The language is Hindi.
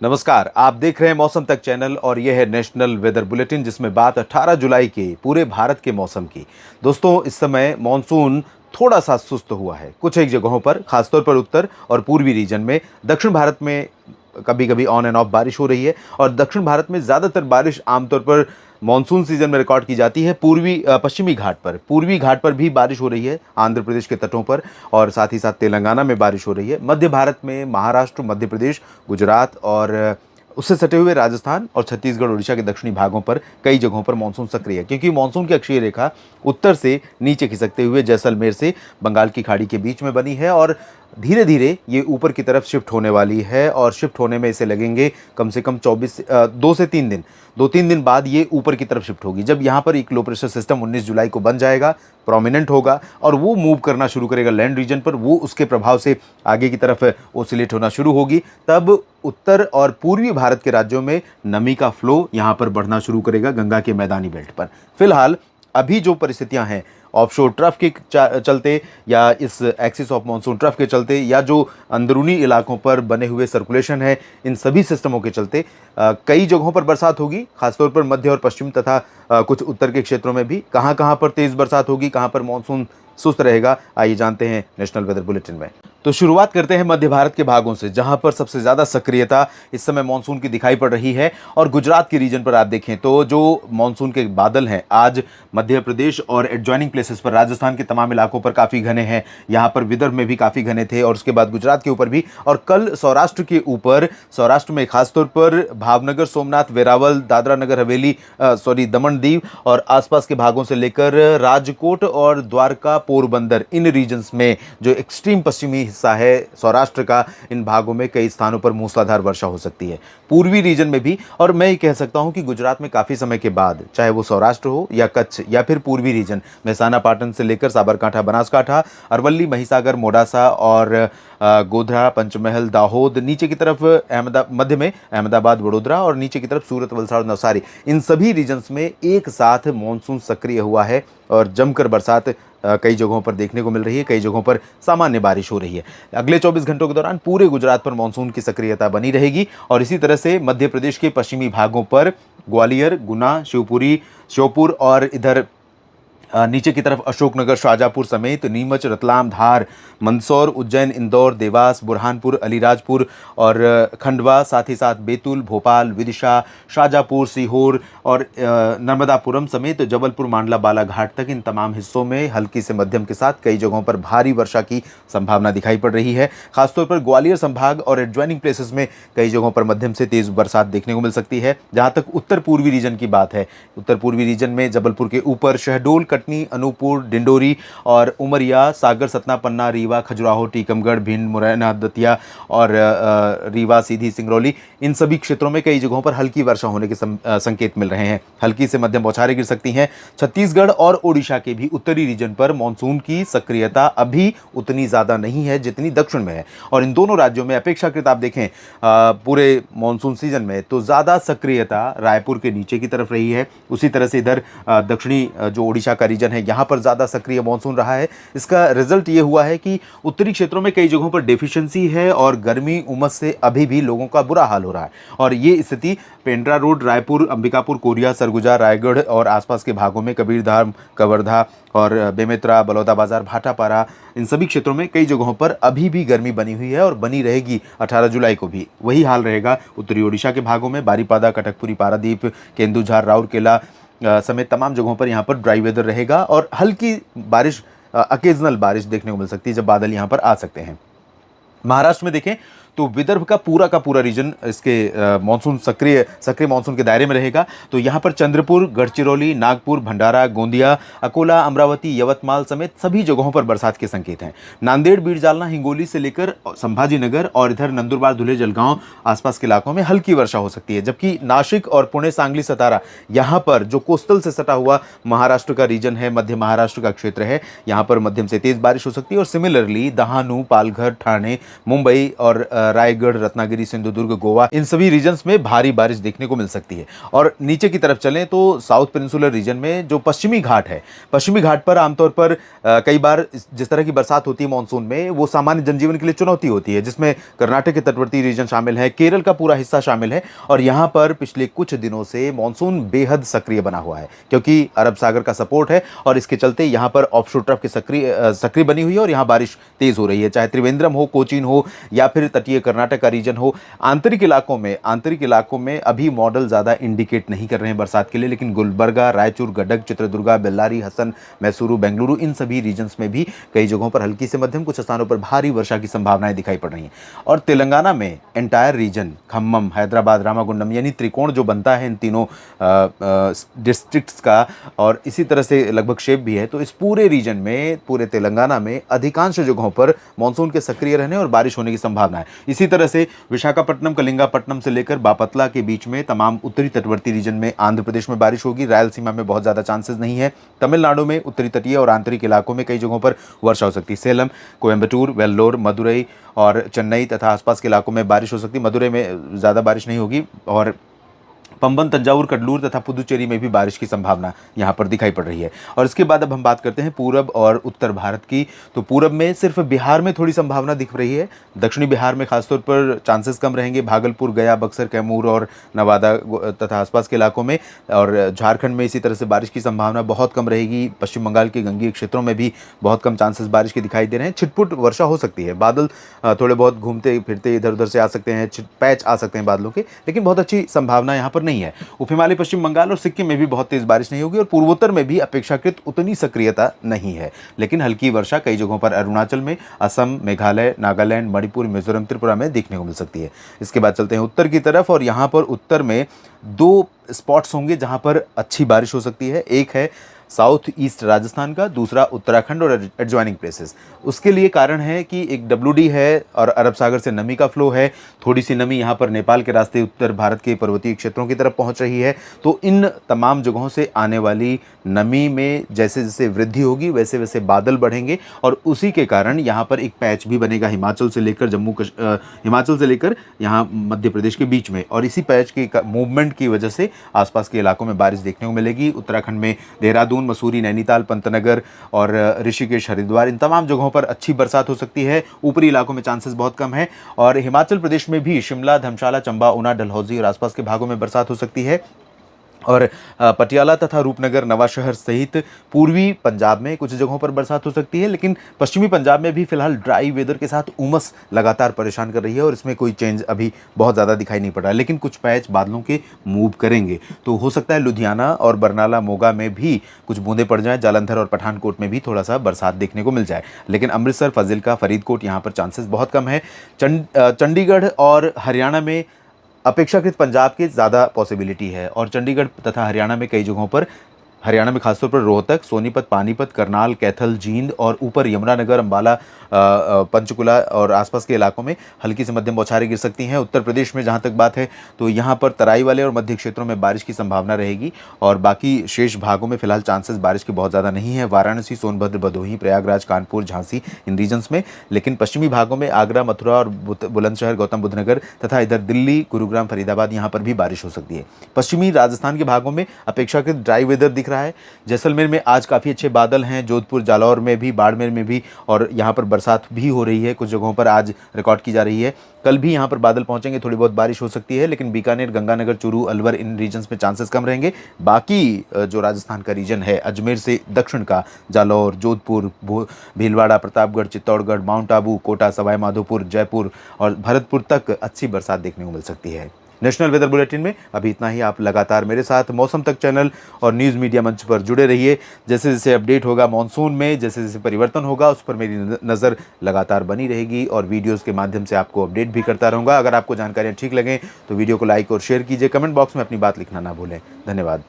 नमस्कार, आप देख रहे हैं मौसम तक चैनल और यह है नेशनल वेदर बुलेटिन जिसमें बात 18 जुलाई के पूरे भारत के मौसम की। दोस्तों, इस समय मॉनसून थोड़ा सा सुस्त हुआ है कुछ एक जगहों पर, खासतौर पर उत्तर और पूर्वी रीजन में। दक्षिण भारत में कभी कभी ऑन एंड ऑफ बारिश हो रही है और दक्षिण भारत में ज़्यादातर बारिश आमतौर पर मानसून सीजन में रिकॉर्ड की जाती है पश्चिमी घाट पर। पूर्वी घाट पर भी बारिश हो रही है, आंध्र प्रदेश के तटों पर, और साथ ही साथ तेलंगाना में बारिश हो रही है। मध्य भारत में महाराष्ट्र, मध्य प्रदेश, गुजरात और उससे सटे हुए राजस्थान और छत्तीसगढ़, उड़ीसा के दक्षिणी भागों पर कई जगहों पर मानसून सक्रिय है, क्योंकि मानसून की अक्षीय रेखा उत्तर से नीचे खिसकते हुए जैसलमेर से बंगाल की खाड़ी के बीच में बनी है और धीरे धीरे ये ऊपर की तरफ शिफ्ट होने वाली है। और शिफ्ट होने में इसे लगेंगे कम से कम 2 से 3 दिन। 2-3 दिन बाद ये ऊपर की तरफ शिफ्ट होगी, जब यहाँ पर एक लो प्रेशर सिस्टम 19 जुलाई को बन जाएगा, प्रोमिनेंट होगा और वो मूव करना शुरू करेगा लैंड रीजन पर। वो उसके प्रभाव से आगे की तरफ ओसिलेट होना शुरू होगी। तब उत्तर और पूर्वी भारत के राज्यों में नमी का फ्लो यहाँ पर बढ़ना शुरू करेगा गंगा के मैदानी बेल्ट पर। फिलहाल अभी जो परिस्थितियां हैं ऑफशोर ट्रफ के चलते, या इस एक्सिस ऑफ मानसून ट्रफ के चलते, या जो अंदरूनी इलाकों पर बने हुए सर्कुलेशन है, इन सभी सिस्टमों के चलते कई जगहों पर बरसात होगी, खासतौर पर मध्य और पश्चिम तथा कुछ उत्तर के क्षेत्रों में भी। कहां कहां पर तेज बरसात होगी, कहां पर मानसून सुस्त रहेगा, आइए जानते हैं नेशनल वेदर बुलेटिन में। तो शुरुआत करते हैं मध्य भारत के भागों से, जहां पर सबसे ज्यादा सक्रियता इस समय मानसून की दिखाई पड़ रही है। और गुजरात के रीजन पर आप देखें तो जो मानसून के बादल हैं आज मध्य प्रदेश और एडजॉइनिंग प्लेसेस पर, राजस्थान के तमाम इलाकों पर काफी घने हैं, यहाँ पर विदर्भ में भी काफी घने थे और उसके बाद गुजरात के ऊपर भी। और कल सौराष्ट्र के ऊपर, सौराष्ट्र में खासतौर पर भावनगर, सोमनाथ, वेरावल, दादरा नगर हवेली, दमन दीव और आसपास के भागों से लेकर राजकोट और द्वारका, पोरबंदर, इन रीजन्स में जो एक्सट्रीम पश्चिमी हिस्सा है सौराष्ट्र का, इन भागों में कई स्थानों पर मूसलाधार वर्षा हो सकती है। पूर्वी रीजन में भी, और मैं ये कह सकता हूं कि गुजरात में काफी समय के बाद, चाहे वो सौराष्ट्र हो या कच्छ या फिर पूर्वी रीजन, मेहसाना, पाटन से लेकर साबरकांठा, बनासकांठा, अरवली, महिसागर, मोडासा और गोधरा, पंचमहल, दाहोद, नीचे की तरफ मध्य में अहमदाबाद, वडोदरा और नीचे की तरफ सूरत, वलसाड़, नवसारी, इन सभी रीजन्स में एक साथ मानसून सक्रिय हुआ है और जमकर बरसात कई जगहों पर देखने को मिल रही है। कई जगहों पर सामान्य बारिश हो रही है। अगले 24 घंटों के दौरान पूरे गुजरात पर मानसून की सक्रियता बनी रहेगी और इसी तरह से मध्य प्रदेश के पश्चिमी भागों पर ग्वालियर, गुना, शिवपुरी, श्योपुर और इधर नीचे की तरफ अशोकनगर, शाजापुर समेत नीमच, रतलाम, धार, मंदसौर, उज्जैन, इंदौर, देवास, बुरहानपुर, अलीराजपुर और खंडवा, साथ ही साथ बैतूल, भोपाल, विदिशा, शाजापुर, सीहोर और नर्मदापुरम समेत जबलपुर, मांडला, बालाघाट तक, इन तमाम हिस्सों में हल्की से मध्यम के साथ कई जगहों पर भारी वर्षा की संभावना दिखाई पड़ रही है। खासतौर पर ग्वालियर संभाग और एडजॉइनिंग प्लेसेस में कई जगहों पर मध्यम से तेज बरसात देखने को मिल सकती है। जहां तक उत्तर पूर्वी रीजन की बात है, उत्तर पूर्वी रीजन में जबलपुर के ऊपर शहडोल, कटनी, अनूपपुर, डिंडोरी और उमरिया, सागर, सतना, पन्ना, रीवा, खजुराहो, टीकमगढ़, भिंड, मुरैना, दतिया और रीवा, सीधी, सिंगरौली, इन सभी क्षेत्रों में कई जगहों पर हल्की वर्षा होने के संकेत मिल रहे हैं। हल्की से मध्यम बौछारें गिर सकती हैं। छत्तीसगढ़ और ओडिशा के भी उत्तरी रीजन पर मानसून की सक्रियता अभी उतनी ज्यादा नहीं है जितनी दक्षिण में है। और इन दोनों राज्यों में अपेक्षाकृत आप देखें पूरे मानसून सीजन में तो ज्यादा सक्रियता रायपुर के नीचे की तरफ रही है। उसी तरह से इधर दक्षिणी जो ओडिशा का रीजन है, यहाँ पर ज्यादा सक्रिय मानसून रहा है। इसका रिजल्ट ये हुआ है कि उत्तरी क्षेत्रों में कई जगहों पर डेफिशिएंसी है और गर्मी, उमस से अभी भी लोगों का बुरा हाल हो रहा है। और ये स्थिति पेंड्रा रोड, रायपुर, अंबिकापुर, कोरिया, सरगुजा, रायगढ़ और आसपास के भागों में कबीरधाम, कवर्धा और बेमेतरा, बलौदाबाजार, भाटापारा, इन सभी क्षेत्रों में कई जगहों पर अभी भी गर्मी बनी हुई है और बनी रहेगी। 18 जुलाई को भी वही हाल रहेगा उत्तरी ओडिशा के भागों में। बारीपादा, कटकपुरी, पारादीप, केंदुझार, राउरकेला समेत तमाम जगहों पर यहाँ पर ड्राई वेदर रहेगा और हल्की बारिश, अकेजनल बारिश देखने को मिल सकती है जब बादल यहाँ पर आ सकते हैं। महाराष्ट्र में देखें तो विदर्भ का पूरा रीजन इसके मानसून सक्रिय मानसून के दायरे में रहेगा। तो यहाँ पर चंद्रपुर, गढ़चिरौली, नागपुर, भंडारा, गोंदिया, अकोला, अमरावती, यवतमाल समेत सभी जगहों पर बरसात के संकेत हैं। नांदेड़, बीड़, जालना, हिंगोली से लेकर संभाजी नगर और इधर नंदुरबार, धुले, जलगांव आसपास के इलाकों में हल्की वर्षा हो सकती है। जबकि नासिक और पुणे, सांगली, सतारा, यहाँ पर जो कोस्टल से सटा हुआ महाराष्ट्र का रीजन है, मध्य महाराष्ट्र का क्षेत्र है, यहाँ पर मध्यम से तेज बारिश हो सकती है। और सिमिलरली दहानू, पालघर, ठाणे, मुंबई और रायगढ़, रत्नागिरी, सिंधुदुर्ग, गोवा, इन सभी रीजन्स में भारी बारिश देखने को मिल सकती है। और नीचे की तरफ चलें तो साउथ पेनिनसुलर रीजन में जो पश्चिमी घाट है, पश्चिमी घाट पर आमतौर पर कई बार जिस तरह की बरसात होती है मानसून में, वो सामान्य जनजीवन के लिए चुनौती होती है, जिसमें कर्नाटक के तटवर्ती रीजन शामिल है, केरल का पूरा हिस्सा शामिल है। और यहाँ पर पिछले कुछ दिनों से मानसून बेहद सक्रिय बना हुआ है, क्योंकि अरब सागर का सपोर्ट है और इसके चलते यहाँ पर ऑफशोर ट्रफ की सक्रिय बनी हुई है और यहाँ बारिश तेज हो रही है। चाहे त्रिवेंद्रम हो, कोचीन हो या फिर तटीय कर्नाटक का रीजन हो, आंतरिक इलाकों में अभी मॉडल ज़्यादा इंडिकेट नहीं कर रहे हैं बरसात के लिए, लेकिन गुलबर्गा, रायचूर, गडक, चित्रदुर्गा, बेल्लारी, हसन, मैसूरू, बेंगलुरु, इन सभी रीजन्स में भी कई जगहों पर हल्की से मध्यम, कुछ स्थानों पर भारी वर्षा की संभावनाएं दिखाई पड़ रही हैं। और तेलंगाना में एंटायर रीजन, खम्मम, हैदराबाद, रामागुंडम, यानी त्रिकोण जो बनता है इन तीनों डिस्ट्रिक्ट्स का, और इसी तरह से लगभग शेप भी है, तो इस पूरे रीजन में, पूरे तेलंगाना में अधिकांश जगहों पर मानसून के सक्रिय रहने और बारिश होने की संभावना है। इसी तरह से विशाखापट्टनम, कलिंगापट्टनम से लेकर बापतला के बीच में तमाम उत्तरी तटवर्ती रीजन में आंध्र प्रदेश में बारिश होगी। रायलसीमा में बहुत ज़्यादा चांसेस नहीं है। तमिलनाडु में उत्तरी तटीय और आंतरिक इलाकों में कई जगहों पर वर्षा हो सकती है। सेलम, कोयम्बटूर, वेल्लोर, मदुरई और चेन्नई तथा आसपास के इलाकों में बारिश हो सकती है। मदुरई में ज़्यादा बारिश नहीं होगी। और पंबन, तंजावुर, कडलूर तथा पुदुचेरी में भी बारिश की संभावना यहाँ पर दिखाई पड़ रही है। और इसके बाद अब हम बात करते हैं पूरब और उत्तर भारत की। तो पूरब में सिर्फ बिहार में थोड़ी संभावना दिख रही है, दक्षिणी बिहार में खासतौर पर चांसेस कम रहेंगे। भागलपुर, गया, बक्सर, कैमूर और नवादा तथा आसपास के इलाकों में, और झारखंड में इसी तरह से बारिश की संभावना बहुत कम रहेगी। पश्चिम बंगाल के गंगीय क्षेत्रों में भी बहुत कम चांसेस बारिश के दिखाई दे रहे हैं। छिटपुट वर्षा हो सकती है, बादल थोड़े बहुत घूमते फिरते इधर उधर से आ सकते हैं, पैच आ सकते हैं बादलों के, लेकिन बहुत अच्छी संभावना यहाँ पर नहीं है। उप हिमालय पश्चिम बंगाल और सिक्किम में भी बहुत तेज बारिश नहीं होगी और पूर्वोत्तर में भी अपेक्षाकृत उतनी सक्रियता नहीं है, लेकिन हल्की वर्षा कई जगहों पर अरुणाचल में, असम, मेघालय, नागालैंड, मणिपुर, मिजोरम, त्रिपुरा में देखने को मिल सकती है। इसके बाद चलते हैं उत्तर की तरफ, और यहाँ पर उत्तर में दो स्पॉट्स होंगे जहाँ पर अच्छी बारिश हो सकती है। एक है साउथ ईस्ट राजस्थान का, दूसरा उत्तराखंड और एडजॉइनिंग प्लेसेस। उसके लिए कारण है कि एक डब्ल्यूडी है और अरब सागर से नमी का फ्लो है। थोड़ी सी नमी यहाँ पर नेपाल के रास्ते उत्तर भारत के पर्वतीय क्षेत्रों की तरफ पहुँच रही है। तो इन तमाम जगहों से आने वाली नमी में जैसे जैसे वृद्धि होगी वैसे वैसे बादल बढ़ेंगे, और उसी के कारण यहाँ पर एक पैच भी बनेगा हिमाचल से लेकर यहाँ मध्य प्रदेश के बीच में, और इसी पैच के मूवमेंट की वजह से आसपास के इलाकों में बारिश देखने को मिलेगी। उत्तराखंड में देहरादून, मसूरी, नैनीताल, पंतनगर और ऋषिकेश, हरिद्वार, इन तमाम जगहों पर अच्छी बरसात हो सकती है। ऊपरी इलाकों में चांसेस बहुत कम है। और हिमाचल प्रदेश में भी शिमला, धर्मशाला, चंबा, ऊना, डलहौजी और आसपास के भागों में बरसात हो सकती है। और पटियाला तथा रूपनगर, नवाशहर सहित पूर्वी पंजाब में कुछ जगहों पर बरसात हो सकती है, लेकिन पश्चिमी पंजाब में भी फिलहाल ड्राई वेदर के साथ उमस लगातार परेशान कर रही है और इसमें कोई चेंज अभी बहुत ज़्यादा दिखाई नहीं पड़ रहा है, लेकिन कुछ पैच बादलों के मूव करेंगे। तो हो सकता है लुधियाना और बरनाला, मोगा में भी कुछ बूंदें पड़ जाएं, जालंधर और पठानकोट में भी थोड़ा सा बरसात देखने को मिल जाए, लेकिन अमृतसर, फाजिल्का, फरीदकोट यहाँ पर चांसेस बहुत कम है। चंडीगढ़ और हरियाणा में अपेक्षाकृत पंजाब के ज़्यादा पॉसिबिलिटी है, और चंडीगढ़ तथा हरियाणा में कई जगहों पर, हरियाणा में खासतौर पर रोहतक, सोनीपत, पानीपत, करनाल, कैथल, जींद और ऊपर यमुनानगर, अंबाला, पंचकुला और आसपास के इलाकों में हल्की से मध्यम बौछारें गिर सकती हैं। उत्तर प्रदेश में जहां तक बात है तो यहां पर तराई वाले और मध्य क्षेत्रों में बारिश की संभावना रहेगी, और बाकी शेष भागों में फिलहाल चांसेस बारिश के बहुत ज़्यादा नहीं है। वाराणसी, सोनभद्र, भदोही, प्रयागराज, कानपुर, झांसी, इन रीजन्स में, लेकिन पश्चिमी भागों में आगरा, मथुरा और बुलंदशहर, गौतम बुद्ध नगर तथा इधर दिल्ली, गुरुग्राम, फरीदाबाद, यहाँ पर भी बारिश हो सकती है। पश्चिमी राजस्थान के भागों में अपेक्षाकृत ड्राई वेदर दिख रहा है। जैसलमेर में आज काफ़ी अच्छे बादल हैं, जोधपुर, जालौर में भी, बाड़मेर में भी, और यहाँ पर बरसात भी हो रही है, कुछ जगहों पर आज रिकॉर्ड की जा रही है। कल भी यहाँ पर बादल पहुँचेंगे, थोड़ी बहुत बारिश हो सकती है, लेकिन बीकानेर, गंगानगर, चूरू, अलवर, इन रीजन्स में चांसेस कम रहेंगे। बाकी जो राजस्थान का रीजन है, अजमेर से दक्षिण का, जालौर, जोधपुर, भीलवाड़ा, प्रतापगढ़, चित्तौड़गढ़, माउंट आबू, कोटा, सवाई माधोपुर, जयपुर और भरतपुर तक अच्छी बरसात देखने को मिल सकती है। नेशनल वेदर बुलेटिन में अभी इतना ही। आप लगातार मेरे साथ मौसम तक चैनल और न्यूज़ मीडिया मंच पर जुड़े रहिए। जैसे जैसे अपडेट होगा मॉनसून में, जैसे जैसे परिवर्तन होगा, उस पर मेरी नज़र लगातार बनी रहेगी और वीडियोस के माध्यम से आपको अपडेट भी करता रहूँगा। अगर आपको जानकारियाँ ठीक लगें तो वीडियो को लाइक और शेयर कीजिए। कमेंट बॉक्स में अपनी बात लिखना ना भूलें। धन्यवाद।